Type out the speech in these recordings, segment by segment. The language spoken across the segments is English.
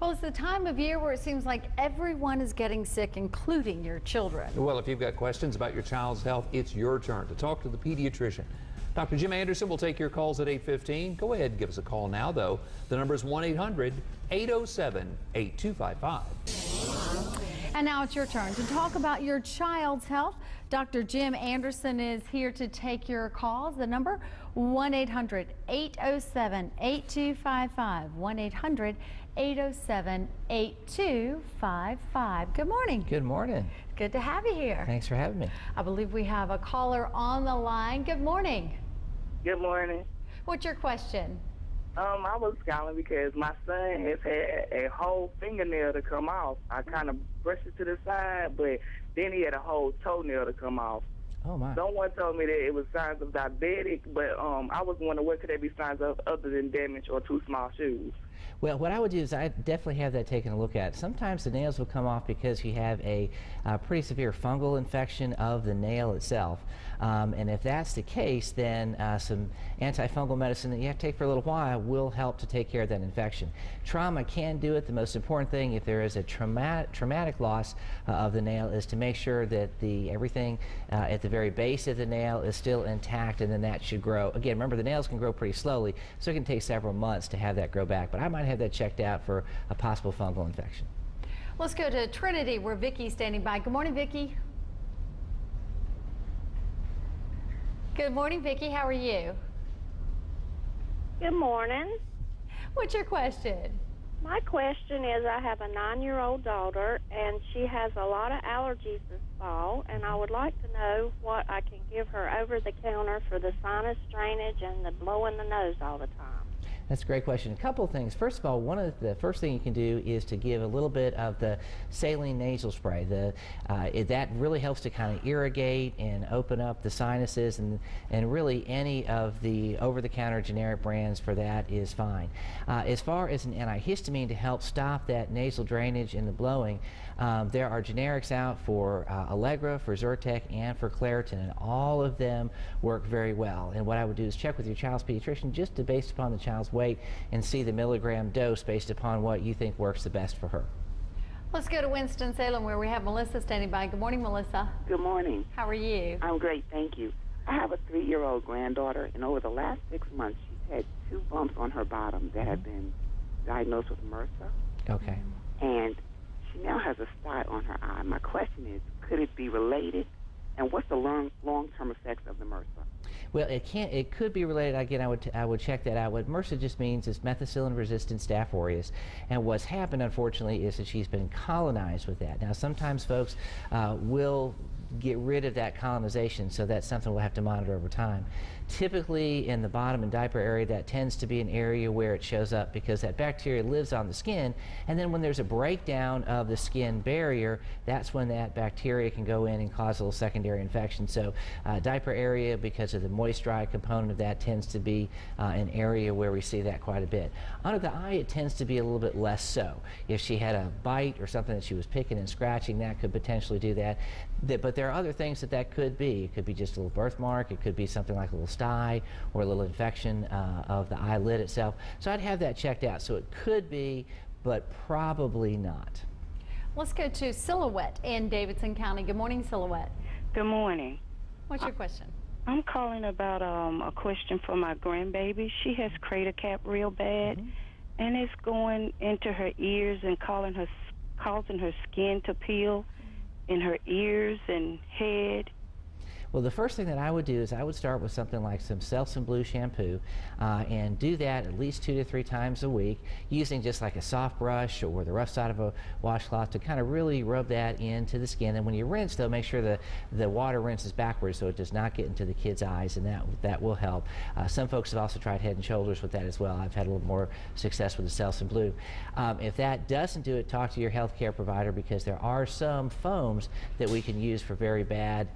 Well, it's the time of year where it seems like everyone is getting sick, including your children. Well, if you've got questions about your child's health, it's your turn to talk to the pediatrician. Dr. Jim Anderson will take your calls at 8:15. Go ahead and give us a call now, though. The number is 1-800-807-8255. And now it's your turn to talk about your child's health. Dr. Jim Anderson is here to take your calls. The number 1-800-807-8255. 1-800-807-8255. Good morning. Good morning. Good to have you here. Thanks for having me. I believe we have a caller on the line. Good morning. Good morning. What's your question? I was calling because my son has had a whole fingernail to come off. I kind of brushed it to the side, but then he had a whole toenail to come off. Oh, my. Someone told me that it was signs of diabetic, but I was wondering what could they be signs of other than damage or too small shoes? Well, what I would do is I definitely have that taken a look at. Sometimes the nails will come off because you have a pretty severe fungal infection of the nail itself. And if that's the case, then some antifungal medicine that you have to take for a little while will help to take care of that infection. Trauma can do it. The most important thing, if there is a traumatic loss of the nail, is to make sure that everything at the very base of the nail is still intact, and then that should grow. Again, remember, the nails can grow pretty slowly, so it can take several months to have that grow back. But I might have that checked out for a possible fungal infection. Let's go to Trinity, where Vicky's standing by. Good morning, Vicki. Good morning, Vicki. How are you? Good morning. What's your question? My question is, I have a 9-year-old daughter, and she has a lot of allergies this fall, and I would like to know what I can give her over the counter for the sinus drainage and the blowing the nose all the time. That's a great question. A couple of things. First of all, one of the first thing you can do is to give a little bit of the saline nasal spray. That really helps to kind of irrigate and open up the sinuses, and really any of the over-the-counter generic brands for that is fine. As far as an antihistamine to help stop that nasal drainage and the blowing, there are generics out for Allegra, for Zyrtec, and for Claritin, and all of them work very well. And what I would do is check with your child's pediatrician just based upon the child's weight and see the milligram dose based upon what you think works the best for her. Let's go to Winston-Salem, where we have Melissa standing by. Good morning, Melissa. Good morning. How are you? I'm great, thank you. I have a 3-year-old granddaughter, and over the last 6 months, she's had 2 bumps on her bottom that have been diagnosed with MRSA. Okay. And she now has a spot on her eye. My question is, could it be related? And what's the long-term effects of the MRSA? Well, it could be related. Again, I would check that out. What MRSA just means is methicillin-resistant Staph aureus, and what's happened, unfortunately, is that she's been colonized with that. Now, sometimes folks will get rid of that colonization, so that's something we'll have to monitor over time. Typically, in the bottom and diaper area, that tends to be an area where it shows up because that bacteria lives on the skin, and then when there's a breakdown of the skin barrier, that's when that bacteria can go in and cause a little secondary infection. So diaper area, because of the moist-dry component of that, tends to be an area where we see that quite a bit. Under the eye, it tends to be a little bit less so. If she had a bite or something that she was picking and scratching, that could potentially do that. But there are other things that could be. It could be just a little birthmark. It could be something like a little stye or a little infection of the eyelid itself. So I'd have that checked out. So it could be, but probably not. Let's go to Silhouette in Davidson County. Good morning, Silhouette. Good morning. What's your question? I'm calling about a question for my grandbaby. She has crater cap real bad, and it's going into her ears and causing her skin to peel in her ears and head. Well, the first thing that I would do is I would start with something like some Selsun Blue shampoo and do that at least 2 to 3 times a week, using just like a soft brush or the rough side of a washcloth to kind of really rub that into the skin. And when you rinse, though, make sure the water rinses backwards so it does not get into the kid's eyes, and that will help. Some folks have also tried Head and Shoulders with that as well. I've had a little more success with the Selsun Blue. If that doesn't do it, talk to your healthcare provider, because there are some foams that we can use for very bad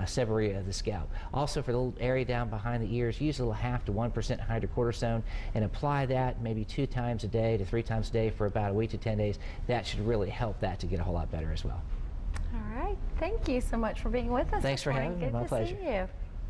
seborrhea of the scalp. Also, for the little area down behind the ears, use a little 0.5 to 1% hydrocortisone and apply that maybe 2 times a day to 3 times a day for about a week to 10 days. That should really help that to get a whole lot better as well. All right. Thank you so much for being with us. Thanks for having me. Good My to pleasure. see you.